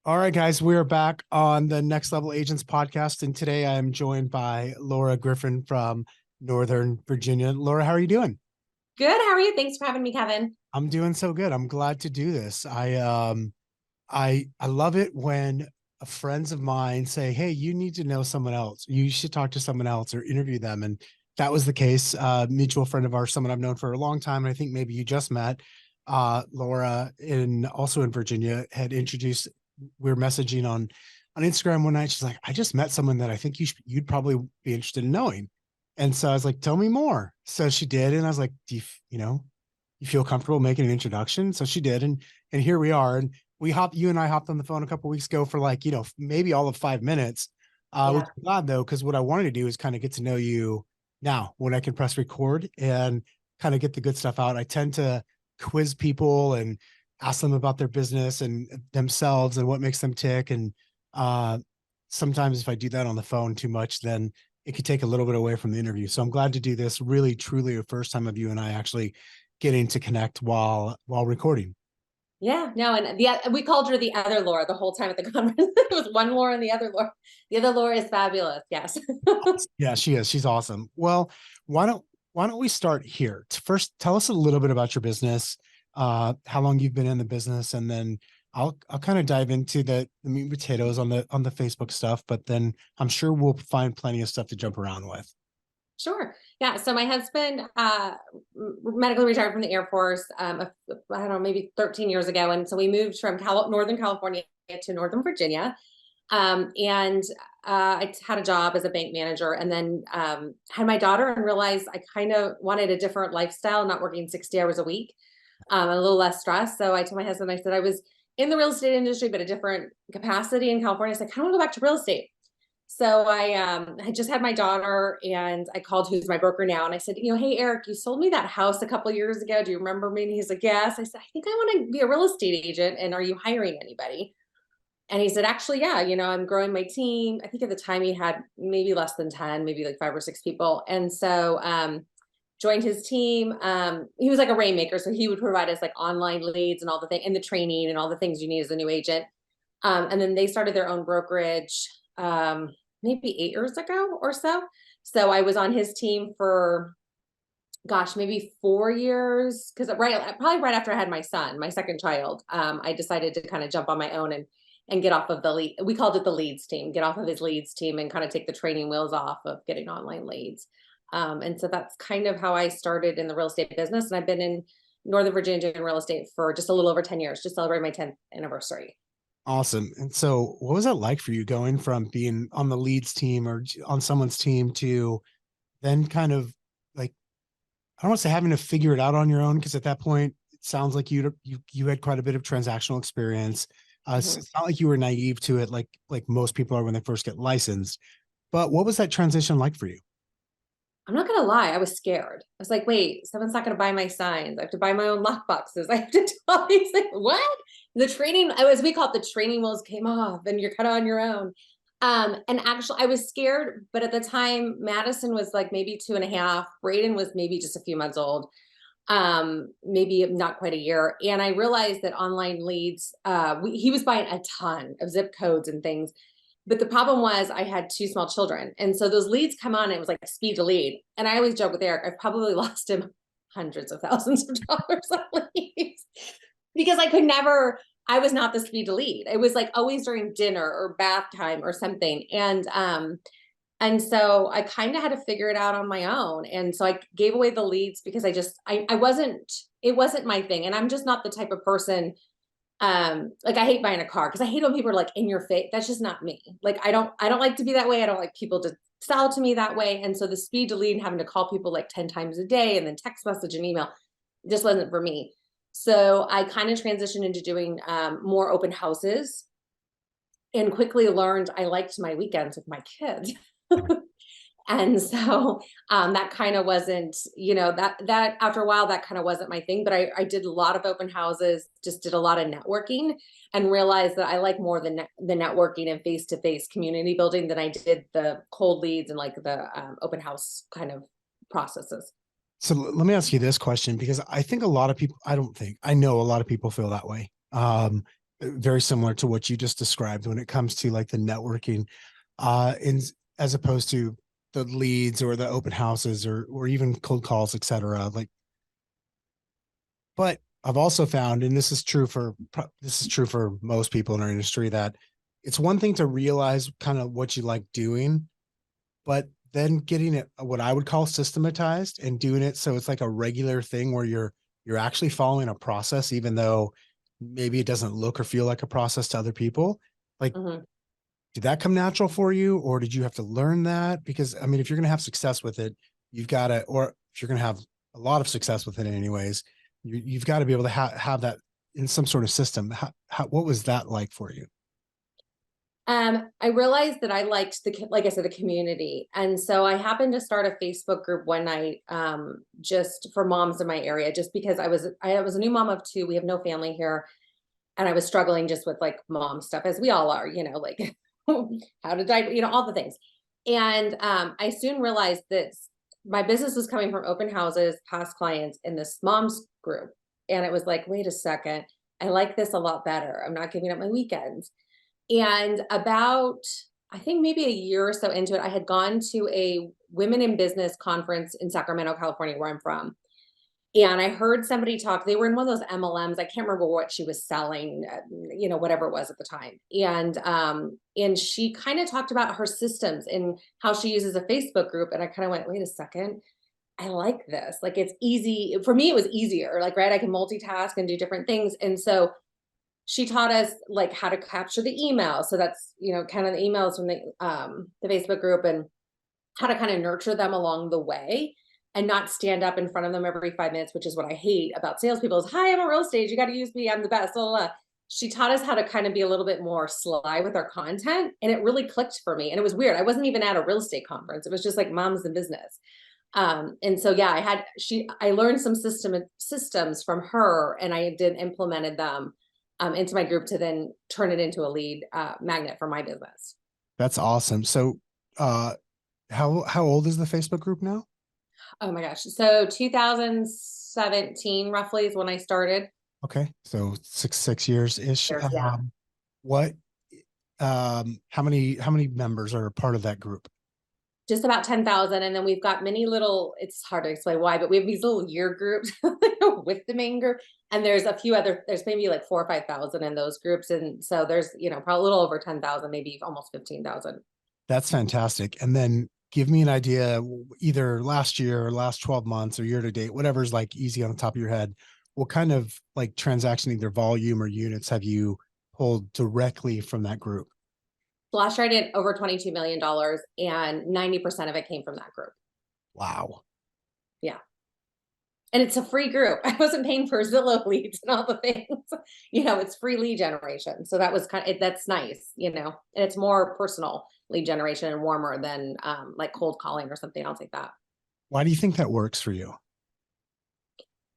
All right, guys, we are back on the Next Level Agents podcast. And today I am joined by Laura Griffin from Northern Virginia. Laura, how are you doing? Good. How are you? Thanks for having me, Kevin. I'm doing so good. I'm glad to do this. I love it when friends of mine say, "Hey, you need to know someone else. You should talk to someone else or interview them." And that was the case. Mutual friend of ours, someone I've known for a long time, and I think maybe you just met, Laura, in also in Virginia, had introduced. We were messaging on Instagram one night. She's like, "I just met someone that I think you'd probably be interested in knowing." And so I was like, "Tell me more." So she did, and I was like, "Do you feel comfortable making an introduction?" So she did, and here we are. And you and I hopped on the phone a couple of weeks ago for like, maybe all of 5 minutes. Which Yeah. I'm glad though, because what I wanted to do is kind of get to know you now when I can press record and kind of get the good stuff out. I tend to quiz people and ask them about their business and themselves and what makes them tick. And uh, sometimes if I do that on the phone too much, then it could take a little bit away from the interview. So I'm glad to do this. Really, truly, the first time of you and I actually getting to connect while recording. Yeah. No, and we called her the other Laura the whole time at the conference. It was one Laura and the other Laura. The other Laura is fabulous. Yes. Yeah, she is. She's awesome. Well, why don't why don't we start here? First, tell us a little bit about your business, how long you've been in the business, and then I'll kind of dive into the meat and potatoes on the Facebook stuff. But then I'm sure we'll find plenty of stuff to jump around with. Sure. Yeah. So my husband medically retired from the Air Force, I don't know, maybe 13 years ago. And so we moved from Northern California to Northern Virginia. And I had a job as a bank manager and then had my daughter and realized I kind of wanted a different lifestyle, not working 60 hours a week, a little less stress. So I told my husband, I said I was in the real estate industry, but a different capacity in California. I said, I kind of want to go back to real estate. So I just had my daughter and I called who's my broker now. And I said, hey, Eric, you sold me that house a couple of years ago. Do you remember me? And he's like, yes. I said, I think I want to be a real estate agent. And are you hiring anybody? And he said, actually, yeah, I'm growing my team. I think at the time he had maybe less than 10, maybe like 5 or 6 people. And so joined his team. He was like a rainmaker. So he would provide us like online leads and all the thing and the training and all the things you need as a new agent. And then they started their own brokerage maybe 8 years ago or so. So I was on his team for, gosh, maybe 4 years because probably right after I had my son, my second child, I decided to kind of jump on my own and get off of the lead. We called it the leads team, get off of his leads team and kind of take the training wheels off of getting online leads. And so that's kind of how I started in the real estate business. And I've been in Northern Virginia in real estate for just a little over 10 years, just celebrated my 10th anniversary. Awesome. And so, what was it like for you going from being on the leads team or on someone's team to then kind of like, I don't want to say having to figure it out on your own, because at that point it sounds like you had quite a bit of transactional experience. So Mhm. it's not like you were naive to it, like most people are when they first get licensed. But what was that transition like for you? I'm not gonna lie, I was scared. I was like, wait, someone's not gonna buy my signs. I have to buy my own lock boxes. I have to do all these things. What? The training, as we call it, the training wheels came off and you're kind of on your own. And actually I was scared, but at the time, Madison was like maybe 2.5. Braden was maybe just a few months old, maybe not quite a year. And I realized that online leads, he was buying a ton of zip codes and things. But the problem was I had two small children. And so those leads come on, it was like speed to lead. And I always joke with Eric, I've probably lost him hundreds of thousands of dollars on leads because I was not the speed to lead. It was like always during dinner or bath time or something. And so I kind of had to figure it out on my own. And so I gave away the leads because I wasn't, it wasn't my thing. And I'm just not the type of person, like I hate buying a car because I hate when people are like in your face. That's just not me. Like I don't like to be that way. I don't like people to sell to me that way. And so the speed to lead and having to call people like 10 times a day and then text message and email just wasn't for me. So I kind of transitioned into doing more open houses and quickly learned I liked my weekends with my kids. And so that kind of wasn't, that after a while, that kind of wasn't my thing. But I did a lot of open houses, just did a lot of networking and realized that I like more the networking and face-to-face community building than I did the cold leads and like the open house kind of processes. So let me ask you this question, because I think a lot of people, I don't think, I know a lot of people feel that way. very similar to what you just described when it comes to like the networking, in as opposed to the leads or the open houses or even cold calls, etc. Like, but I've also found, and this is true for most people in our industry, that it's one thing to realize kind of what you like doing, but then getting it what I would call systematized and doing it so it's like a regular thing where you're actually following a process, even though maybe it doesn't look or feel like a process to other people. Like, Mhm. did that come natural for you, or did you have to learn that? Because I mean, if you're going to have success with it, you've got to, or if you're going to have a lot of success with it, anyways, you've got to be able to have that in some sort of system. What was that like for you? I realized that I liked like I said, the community. And so I happened to start a Facebook group one night, just for moms in my area, just because I was a new mom of two. We have no family here. And I was struggling just with like mom stuff, as we all are, like how did I, all the things. And I soon realized that my business was coming from open houses, past clients in this mom's group. And it was like, wait a second, I like this a lot better. I'm not giving up my weekends. And about, I think maybe a year or so into it, I had gone to a women in business conference in Sacramento, California, where I'm from. And I heard somebody talk, they were in one of those MLMs. I can't remember what she was selling, whatever it was at the time. And she kind of talked about her systems and how she uses a Facebook group. And I kind of went, wait a second, I like this. Like it's easy. For me, it was easier. Like, right, I can multitask and do different things. And so she taught us like how to capture the email. So that's, kind of the emails from the Facebook group, and how to kind of nurture them along the way and not stand up in front of them every 5 minutes, which is what I hate about salespeople is, hi, I'm a real estate. You got to use me. I'm the best. Blah, blah, blah. She taught us how to kind of be a little bit more sly with our content. And it really clicked for me. And it was weird. I wasn't even at a real estate conference. It was just like moms in business. And so, yeah, I learned some systems from her, and I did implemented them into my group to then turn it into a lead magnet for my business. That's awesome. So, uh, how old is the Facebook group now? Oh my gosh. So 2017 roughly is when I started. Okay, so six years ish. Yeah. What how many members are a part of that group? Just about 10,000. And then we've got many little, it's hard to explain why, but we have these little year groups with the main group. And there's maybe like 4 or 5,000 in those groups. And so there's, probably a little over 10,000, maybe almost 15,000. That's fantastic. And then give me an idea, either last year or last 12 months or year to date, whatever's like easy on the top of your head. What kind of like transaction, either volume or units, have you pulled directly from that group? Last year I did over $22 million, and 90% of it came from that group. Wow. Yeah. And it's a free group. I wasn't paying for Zillow leads and all the things. It's free lead generation. So that was that's nice, and it's more personal lead generation and warmer than like cold calling or something else like that. Why do you think that works for you?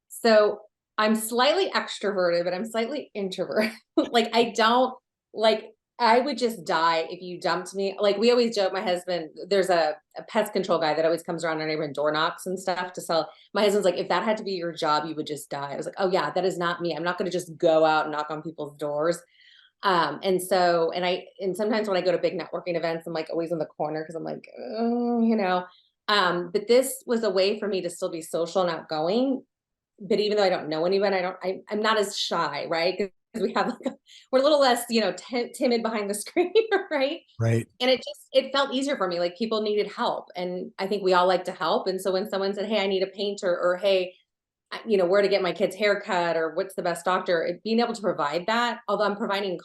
So I'm slightly extroverted, but I'm slightly introverted. Like I don't like I would just die if you dumped me. Like we always joke, my husband, there's a pest control guy that always comes around our neighborhood and door knocks and stuff to sell. My husband's like, if that had to be your job, you would just die. I was like, oh yeah, that is not me. I'm not going to just go out and knock on people's doors. And sometimes when I go to big networking events, I'm like always in the corner because I'm like, oh. But this was a way for me to still be social and outgoing. But even though I don't know anyone, I'm not as shy, right? Because we're a little less, timid behind the screen, right? Right. And it felt easier for me. Like people needed help, and I think we all like to help. And so when someone said, "Hey, I need a painter," or "Hey, where to get my kid's hair cut," or "What's the best doctor," being able to provide that, although I'm providing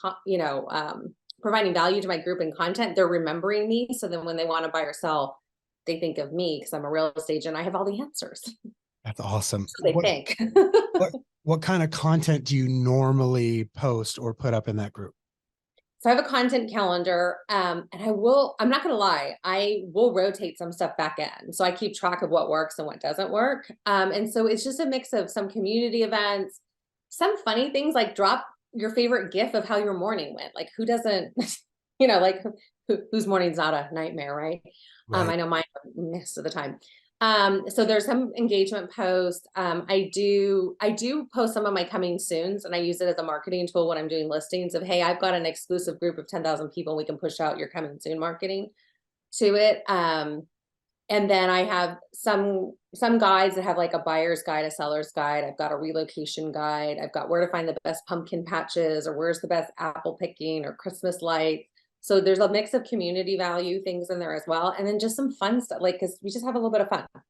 value to my group and content, they're remembering me. So then when they want to buy or sell, they think of me because I'm a real estate agent. I have all the answers. That's awesome. So they think. What what kind of content do you normally post or put up in that group? So I have a content calendar, and I'm not going to lie, I will rotate some stuff back in. So I keep track of what works and what doesn't work. And so it's just a mix of some community events, some funny things like drop your favorite GIF of how your morning went. Like who doesn't, like whose morning's not a nightmare, right? Right. I know mine are most of the time. So there's some engagement posts. I do post some of my coming soons, and I use it as a marketing tool when I'm doing listings of, hey, I've got an exclusive group of 10,000 people. We can push out your coming soon marketing to it. And then I have some guides that have like a buyer's guide, a seller's guide. I've got a relocation guide. I've got where to find the best pumpkin patches, or where's the best apple picking or Christmas lights. So there's a mix of community value things in there as well. And then just some fun stuff, like, because we just have a little bit of fun. So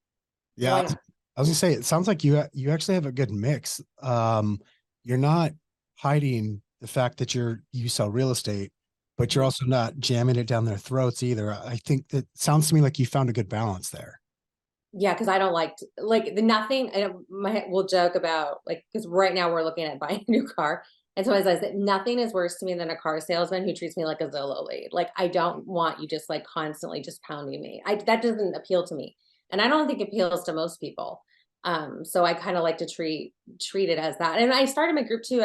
Yeah, why not? I was gonna say it sounds like you actually have a good mix. You're not hiding the fact that you sell real estate, but you're Mhm. also not jamming it down their throats either. I think that sounds to me like you found a good balance there. Yeah, because I don't like the nothing. We'll joke about, like, because right now we're looking at buying a new car, and someone says that nothing is worse to me than a car salesman who treats me like a Zillow lead. Like, I don't want you just like constantly just pounding me. That doesn't appeal to me, and I don't think it appeals to most people. So I kind of like to treat it as that. And I started my group too.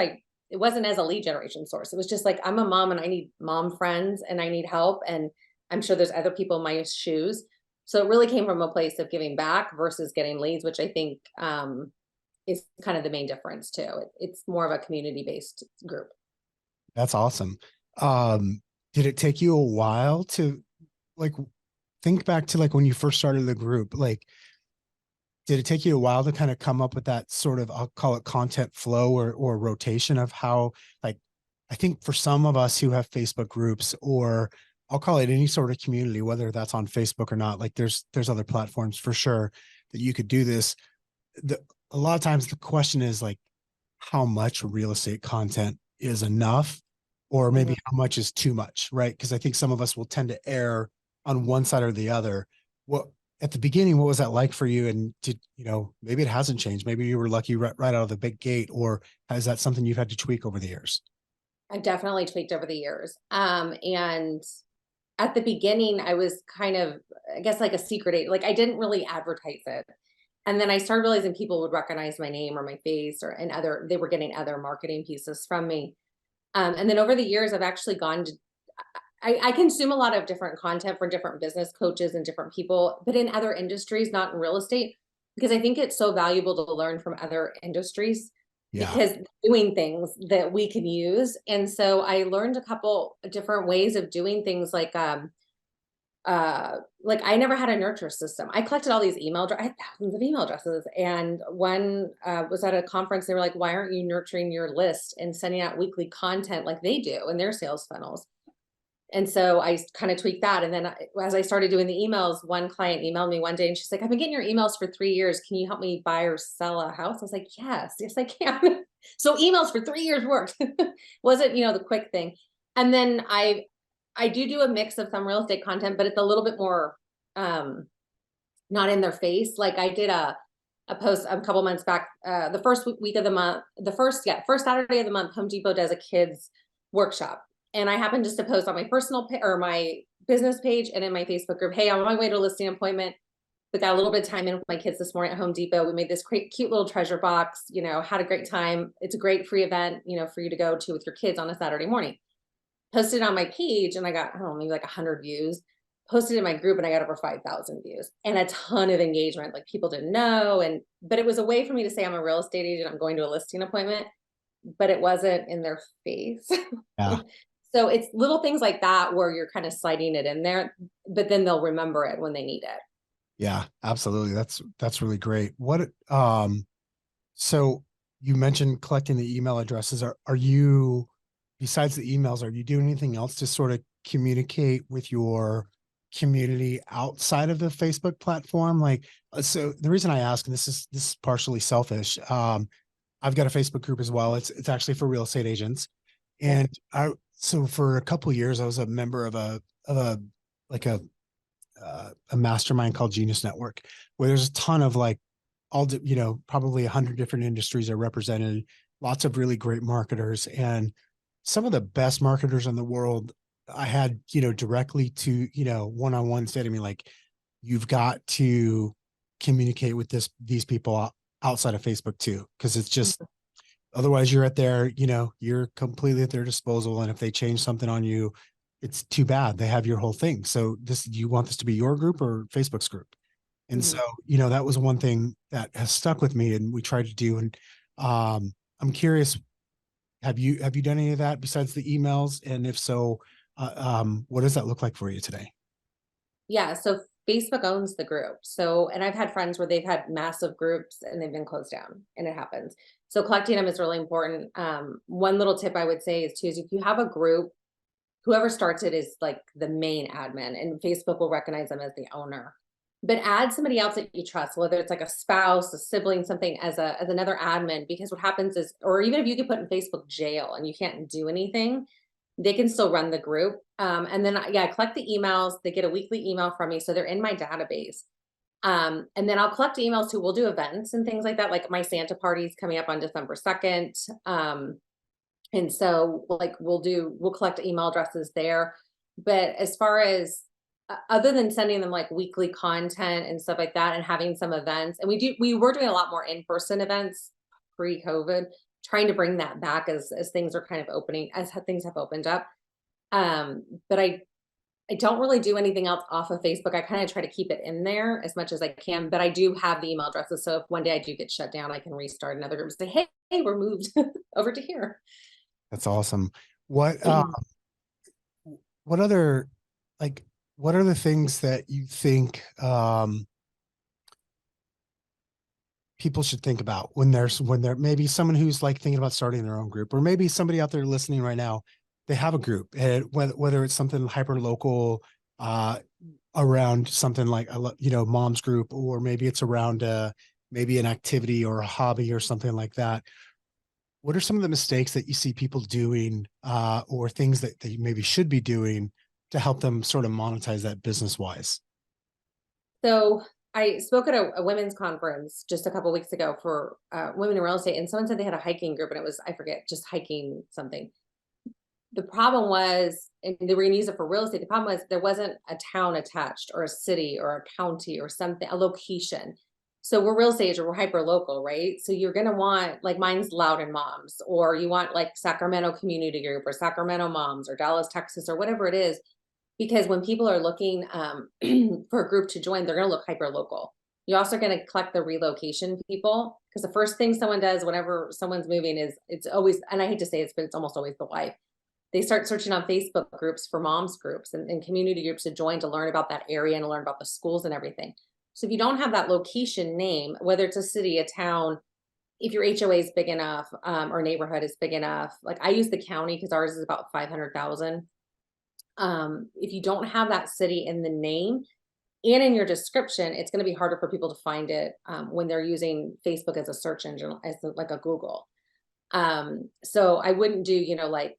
It wasn't as a lead generation source. It was just like, I'm a mom and I need mom friends and I need help, and I'm sure there's other people in my shoes, so it really came from a place of giving back versus getting leads, which I think is kind of the main difference too. It's more of a community based group. That's awesome. Um, did it take you a while to like think back to like when you first started the group? Like, did it take you a while to kind of come up with that sort of, I'll call it content flow or rotation of how, like, I think for some of us who have Facebook groups, or I'll call it any sort of community, whether that's on Facebook or not, like there's other platforms for sure that you could do this. The, a lot of times the question is like, how much real estate content is enough, or maybe Mhm. how much is too much, right? Because I think some of us will tend to err on one side or the other. What at the beginning, what was that like for you? And did maybe it hasn't changed? Maybe you were lucky right out of the big gate, or is that something you've had to tweak over the years? I've definitely tweaked over the years. And at the beginning, I was kind of, I guess, like a secret agent. Like, I didn't really advertise it. And then I started realizing people would recognize my name or my face, or and other, they were getting other marketing pieces from me. And then over the years, I've actually gone to, I consume a lot of different content from different business coaches and different people, but in other industries, not in real estate, because I think it's so valuable to learn from other industries, Yeah, because doing things that we can use. And so I learned a couple different ways of doing things, like I never had a nurture system. I collected all these I had thousands of email addresses. And one was at a conference. They were like, why aren't you nurturing your list and sending out weekly content like they do in their sales funnels? And so I kind of tweaked that. And then as I started doing the emails, one client emailed me one day and she's like, I've been getting your emails for 3 years. Can you help me buy or sell a house? I was like, yes, I can. So emails for 3 years worked. Wasn't, the quick thing. And then I do a mix of some real estate content, but it's a little bit more um not in their face. Like, I did a post a couple months back, the first week of the month, first Saturday of the month, Home Depot does a kids workshop. And I happened just to post on my or my business page and in my Facebook group, hey, I'm on my way to a listing appointment. We got a little bit of time in with my kids this morning at Home Depot. We made this great, cute little treasure box, had a great time. It's a great free event, for you to go to with your kids on a Saturday morning. Posted on my page and I got, I don't know, maybe like 100 views. Posted in my group and I got over 5,000 views and a ton of engagement. Like, people didn't know. But it was a way for me to say, I'm a real estate agent. I'm going to a listing appointment, but it wasn't in their face. yeah, So it's little things like that where you're kind of sliding it in there, but then they'll remember it when they need it. yeah, absolutely. That's really great. So you mentioned collecting the email addresses. Are you, besides the emails, are you doing anything else to sort of communicate with your community outside of the Facebook platform? Like, so the reason I ask, and this is partially selfish, I've got a Facebook group as well. It's actually for real estate agents, Yep. and I so for a couple of years I was a member of a like a mastermind called Genius Network, where there's a ton of like probably 100 different industries are represented, lots of really great marketers, and some of the best marketers in the world I had, directly to, one-on-one say to me, like, you've got to communicate with these people outside of Facebook too. Cause it's just, otherwise you're you're completely at their disposal. And if they change something on you, it's too bad. They have your whole thing. So do you want this to be your group or Facebook's group? And so, Mhm. that was one thing that has stuck with me and we tried to do. And I'm curious, have you done any of that besides the emails? And if so, what does that look like for you today? Yeah, so Facebook owns the group. So, and I've had friends where they've had massive groups and they've been closed down, and it happens. So collecting them is really important. One little tip I would say is too, is if you have a group, whoever starts it is like the main admin, and Facebook will recognize them as the owner. But add somebody else that you trust, whether it's like a spouse, a sibling, something as another admin, because what happens is, or even if you get put in Facebook jail and you can't do anything, they can still run the group. And then yeah, I collect the emails. They get a weekly email from me, so they're in my database. And then I'll collect emails too. We'll do events and things like that. Like my Santa party's coming up on December 2nd. And so like we'll collect email addresses there. But as far as other than sending them like weekly content and stuff like that and having some events, and we were doing a lot more in-person events pre-COVID, trying to bring that back as things are kind of opening, as things have opened up. But I don't really do anything else off of Facebook. I kind of try to keep it in there as much as I can, but I do have the email addresses. So if one day I do get shut down, I can restart another group and say, hey, we're moved over to here. That's awesome. What, what other, like, what are the things that you think, people should think about when they're maybe someone who's like thinking about starting their own group, or maybe somebody out there listening right now, they have a group, and whether it's something hyper local, uh around something like mom's group, or maybe it's around maybe an activity or a hobby or something like that. What are some of the mistakes that you see people doing, or things that they maybe should be doing to help them sort of monetize that business wise? So I spoke at a women's conference just a couple weeks ago for women in real estate, and someone said they had a hiking group, and it was, I forget, just hiking something. The problem was, and they were going to use it for real estate. The problem was there wasn't a town attached, or a city, or a county, or something, a location. So we're real estate, or we're hyper local, right? So you're going to want, like mine's Loudon Moms, or you want like Sacramento Community Group, or Sacramento Moms, or Dallas, Texas, or whatever it is, because when people are looking for a group to join, they're going to look hyper local. You're also going to collect the relocation people, because the first thing someone does whenever someone's moving is, it's always, and I hate to say this, but it's almost always the wife. They start searching on Facebook groups for moms groups and community groups to join, to learn about that area and to learn about the schools and everything. So if you don't have that location name, whether it's a city, a town, if your HOA is big enough, or neighborhood is big enough, like I use the county because ours is about 500,000. If you don't have that city in the name and in your description, it's going to be harder for people to find it when they're using Facebook as a search engine, like a Google. So I wouldn't do, like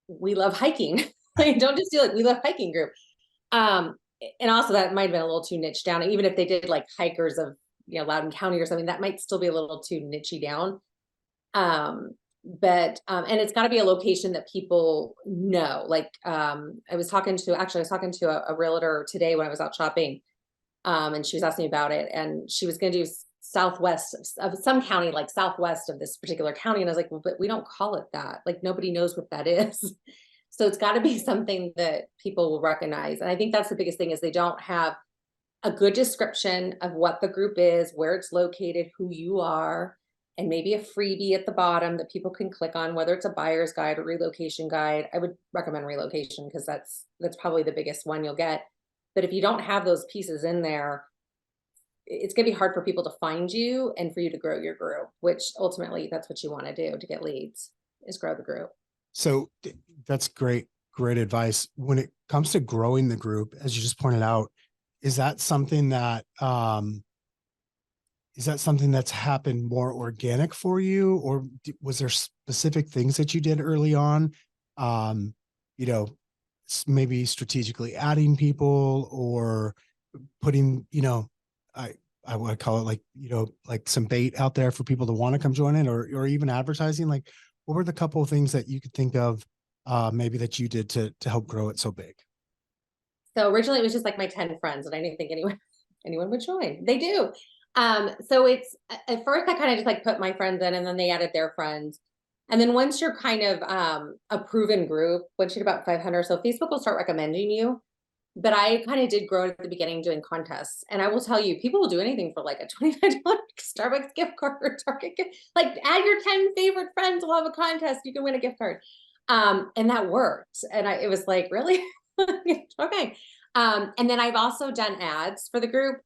we love hiking. Like, don't just do like we love hiking group. Um, and also that might have been a little too niche down. Even if they did like hikers of, Loudoun County or something, that might still be a little too nichey down. And it's got to be a location that people know. Like I was talking to a realtor today when I was out shopping, and she was asking me about it, and she was going to do southwest of some county, like southwest of this particular county, and I was like, well, but we don't call it that. Like nobody knows what that is. So it's got to be something that people will recognize, and I think that's the biggest thing, is they don't have a good description of what the group is, where it's located, who you are, and maybe a freebie at the bottom that people can click on, whether it's a buyer's guide or relocation guide. I would recommend relocation because that's probably the biggest one you'll get. But if you don't have those pieces in there, it's going to be hard for people to find you and for you to grow your group, which ultimately that's what you want to do to get leads, is grow the group. So that's great advice. When it comes to growing the group, as you just pointed out, is that something that that's happened more organic for you, or was there specific things that you did early on? Um, you know, maybe strategically adding people, or putting, I I would call it like, like some bait out there for people to want to come join in, or even advertising. Like, what were the couple of things that you could think of, maybe that you did to help grow it so big? So originally it was just like my 10 friends, and I didn't think anyone would join. They do. So it's, at first I kind of just like put my friends in, and then they added their friends. And then once you're kind of a proven group, once you're about 500, so Facebook will start recommending you. But I kind of did grow at the beginning doing contests. And I will tell you, people will do anything for like a $25 Starbucks gift card or Target gift. Like add your 10 favorite friends, we'll have a contest. You can win a gift card. And that worked. And it was like, really? Okay. And then I've also done ads for the group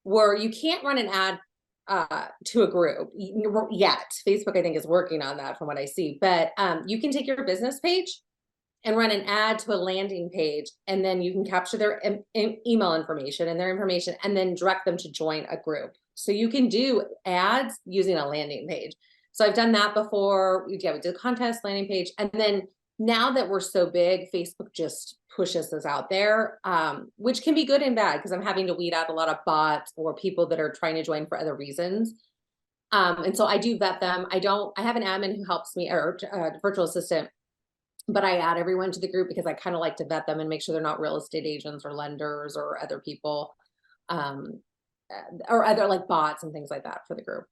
where you can't run an ad to a group yet. Facebook, I think, is working on that from what I see. But you can take your business page and run an ad to a landing page, and then you can capture their email information and their information and then direct them to join a group. So you can do ads using a landing page. So I've done that before. We did a contest landing page. And then now that we're so big, Facebook just pushes us out there, which can be good and bad because I'm having to weed out a lot of bots or people that are trying to join for other reasons. And so I do vet them. I have an admin who helps me, or a virtual assistant, but I add everyone to the group because I kind of like to vet them and make sure they're not real estate agents or lenders or other people, or other like bots and things like that for the group.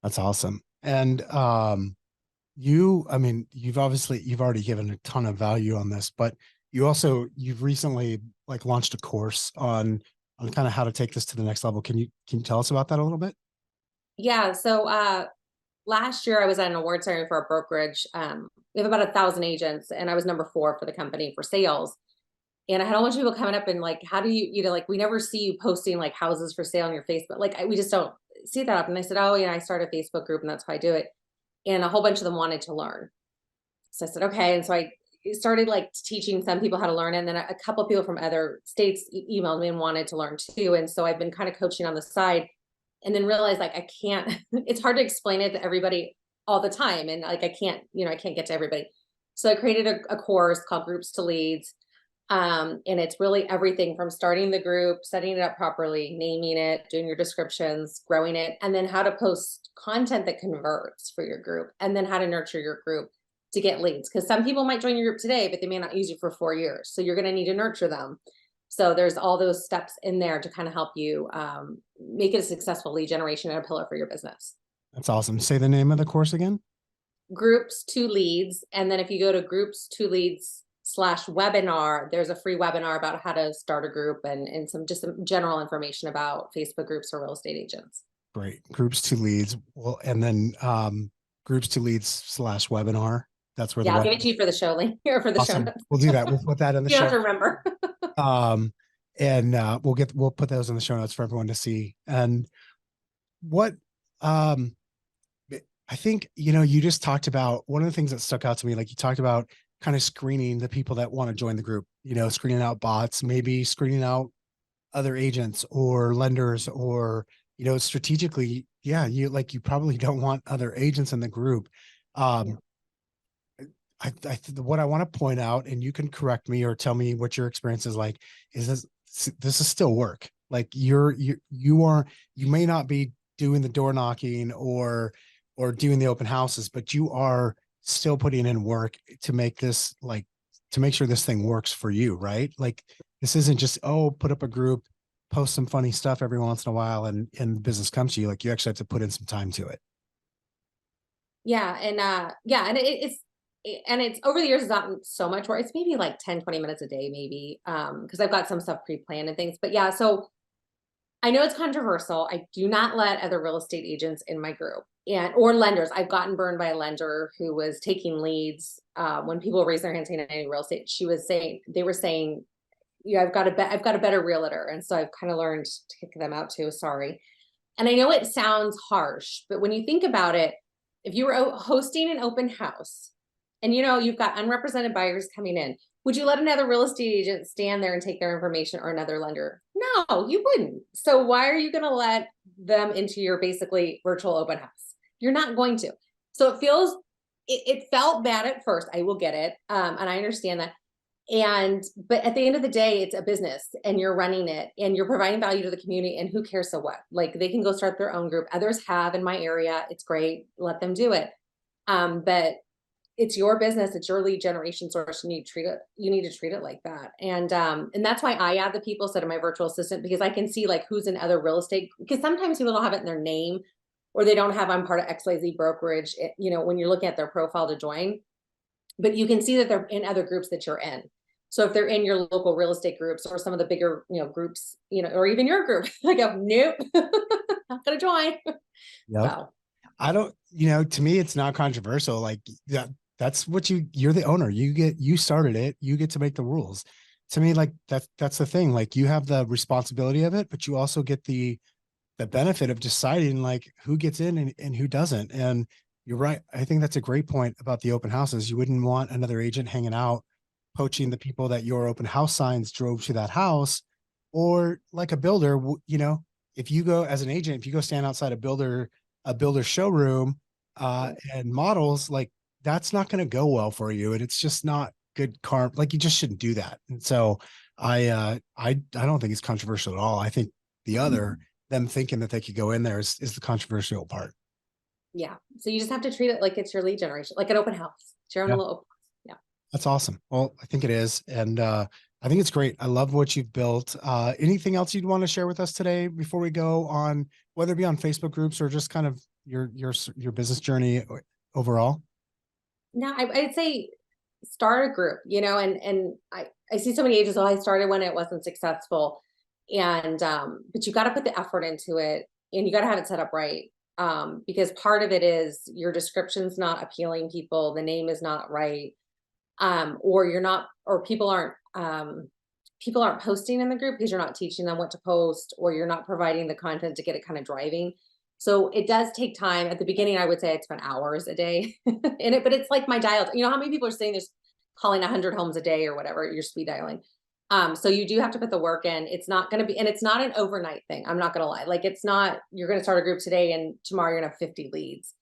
That's awesome. And I mean, you've already given a ton of value on this, but you've recently like launched a course on kind of how to take this to the next level. Can you tell us about that a little bit? Yeah. So last year I was at an award ceremony for a brokerage. We have about 1,000 agents, and I was number 4 for the company for sales. And I had a bunch of people coming up and like, how do you like, we never see you posting like houses for sale on your Facebook. Like we just don't see that up. And I said, oh yeah, I started a Facebook group and that's how I do it. And a whole bunch of them wanted to learn. So I said, okay. And so I started like teaching some people how to learn. And then a couple of people from other states emailed me and wanted to learn too. And so I've been kind of coaching on the side, and then realized like, I can't, it's hard to explain it to everybody all the time. And like, I can't get to everybody. So I created a course called Groups to Leads. And it's really everything from starting the group, setting it up properly, naming it, doing your descriptions, growing it, and then how to post content that converts for your group, and then how to nurture your group to get leads. Because some people might join your group today, but they may not use you for 4 years. So you're going to need to nurture them. So there's all those steps in there to kind of help you make it a successful lead generation and a pillar for your business. That's awesome. Say the name of the course again. Groups to Leads. And then if you go to Groups to Leads /webinar, there's a free webinar about how to start a group and some general information about Facebook groups for real estate agents. Great. Groups to Leads. Well, and then Groups to Leads /webinar. That's where I'll give it to you for the show link or for the show notes. We'll do that. We'll put that in the you show. don't have to remember. And we'll put those in the show notes for everyone to see. And what I think, you just talked about one of the things that stuck out to me, like you talked about kind of screening the people that want to join the group, screening out bots, maybe screening out other agents or lenders, or, strategically, you probably don't want other agents in the group. What I want to point out, and you can correct me or tell me what your experience is like, is this is still work. Like you may not be doing the door knocking or doing the open houses, but you are still putting in work to make this to make sure this thing works for you, right? Like this isn't just, put up a group, post some funny stuff every once in a while and the business comes to you. Like you actually have to put in some time to it. Yeah. And it's over the years, it's not so much work. It's maybe like 10-20 minutes a day, maybe. Cause I've got some stuff pre-planned and things, but yeah. So I know it's controversial. I do not let other real estate agents in my group or lenders. I've gotten burned by a lender who was taking leads. When people raise their hands saying any real estate, they were saying, I've got a better realtor. And so I've kind of learned to kick them out too. Sorry. And I know it sounds harsh, but when you think about it, if you were hosting an open house and you've got unrepresented buyers coming in, would you let another real estate agent stand there and take their information, or another lender? No, you wouldn't. So why are you going to let them into your basically virtual open house? You're not going to. So it felt bad at first. I will get it. And I understand that. But at the end of the day, it's a business and you're running it and you're providing value to the community, and who cares? So what? Like they can go start their own group. Others have in my area. It's great. Let them do it. But it's your business. It's your lead generation source. You need to treat it like that. And that's why I add the people instead of my virtual assistant, because I can see like who's in other real estate, because sometimes people don't have it in their name, or they don't have, I'm part of XYZ brokerage, when you're looking at their profile to join, but you can see that they're in other groups that you're in. So if they're in your local real estate groups or some of the bigger, groups, or even your group, I go, nope, not gonna join. Yep. So I don't, to me, it's not controversial. Like that's what you're the owner. You started it. You get to make the rules. To me, like that's the thing. Like you have the responsibility of it, but you also get the benefit of deciding like who gets in and who doesn't. And you're right. I think that's a great point about the open houses. You wouldn't want another agent hanging out, poaching the people that your open house signs drove to that house, or like a builder, if you go as an agent, if you go stand outside a builder showroom, and models, like that's not going to go well for you. And it's just not good like you just shouldn't do that. And so I don't think it's controversial at all. I think the other, them thinking that they could go in there is the controversial part. yeah. So you just have to treat it like it's your lead generation, like an open house. It's your own Yeah, little open house. Yeah. that's awesome. Well, I think it is. And I think it's great. I love what you've built. Anything else you'd want to share with us today before we go on, whether it be on Facebook groups or just kind of your business journey overall? No, I'd say start a group, and I see so many agents, oh, I started when it wasn't successful. And but you got to put the effort into it and you got to have it set up right. Because part of it is your description's not appealing people, the name is not right. Or you're not, or people aren't posting in the group because you're not teaching them what to post, or you're not providing the content to get it kind of driving. So it does take time. At the beginning, I would say I'd spend hours a day in it, but it's like my dial. You know how many people are saying there's calling 100 homes a day or whatever, you're speed dialing. So you do have to put the work in. It's not going to be, and it's not an overnight thing. I'm not going to lie. Like it's not, you're going to start a group today and tomorrow you're going to have 50 leads.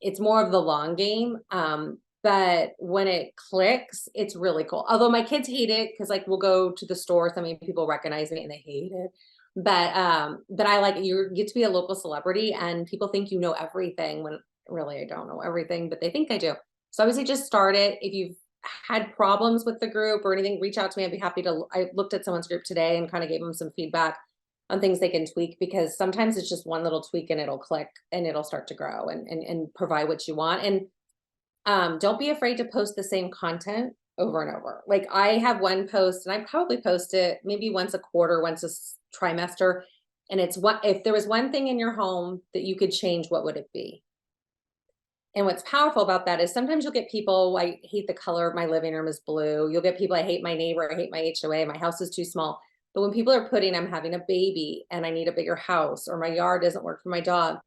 It's more of the long game. But when it clicks, it's really cool. Although my kids hate it because like we'll go to the store, so many people recognize me and they hate it. But I like it. You get to be a local celebrity and people think you know everything when really I don't know everything, but they think I do. So I would say just start it. If you've had problems with the group or anything, reach out to me. I'd be happy to. I looked at someone's group today and kind of gave them some feedback on things they can tweak, because sometimes it's just one little tweak and it'll click and it'll start to grow and provide what you want. And don't be afraid to post the same content over and over. Like I have one post and I probably post it maybe once a quarter, once a trimester. And it's what, if there was one thing in your home that you could change, what would it be? And what's powerful about that is sometimes you'll get people, I hate the color of my living room is blue. You'll get people, I hate my neighbor, I hate my HOA, my house is too small. But when people are putting, I'm having a baby and I need a bigger house, or my yard doesn't work for my dog,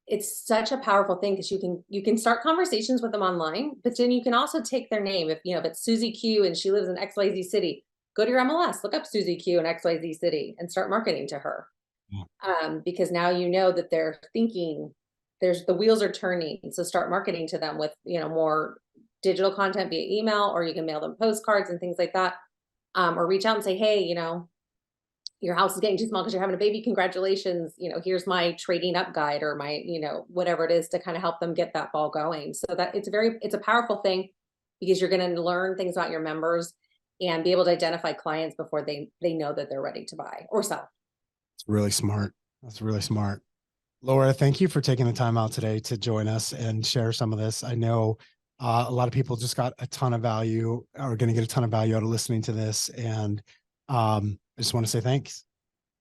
it's such a powerful thing because you can start conversations with them online, but then you can also take their name. If it's Susie Q and she lives in XYZ city, go to your MLS, look up Susie Q in XYZ city and start marketing to her. Yeah. Because now you know that they're thinking, there's the wheels are turning. So start marketing to them with more digital content via email, or you can mail them postcards and things like that. Or reach out and say, hey, your house is getting too small because you're having a baby. Congratulations. Here's my trading up guide, or my, whatever it is, to kind of help them get that ball going. So that it's a powerful thing, because you're going to learn things about your members and be able to identify clients before they know that they're ready to buy or sell. It's really smart. That's really smart. Laura, thank you for taking the time out today to join us and share some of this. I know a lot of people just got a ton of value, are going to get a ton of value out of listening to this. And I just want to say thanks.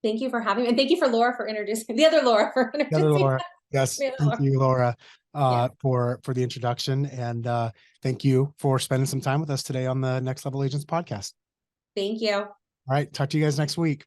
Thank you for having me. And thank you for Laura for introducing the other Laura for The other introducing Laura. Yes. the other Thank Laura. you, Laura, Yeah. for the introduction. And thank you for spending some time with us today on the Next Level Agents podcast. Thank you. All right. Talk to you guys next week.